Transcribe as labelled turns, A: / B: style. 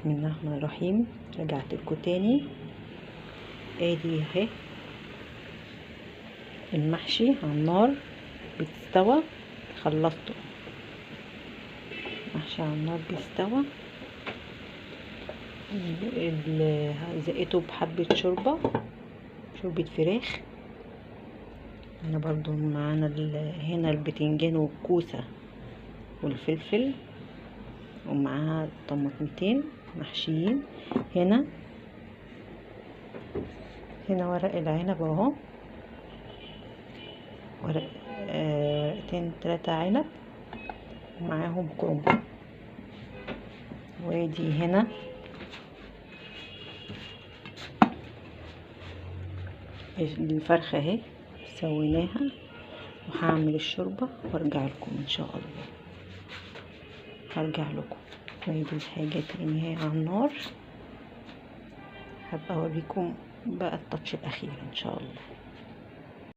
A: بسم الله الرحمن الرحيم. رجعت لكم تاني. ادي اهي المحشي على النار بيستوى. خلصته محشي على النار بيستوى. زقته بحبة شوربة فراخ. هنا برضو معانا هنا البتنجان والكوسة والفلفل، ومعاها طماطمتين محشيين. هنا ورق العنب اهو، ورقتين 3 عنب ومعاهم كرنب. وادي هنا الفرخة اهي سويناها، وهعمل الشوربة وارجع لكم ان شاء الله. هرجع لكم. وادي الحاجة تاني اهي على النار. هبقى اوريكم بقى التاتش الاخير ان شاء الله.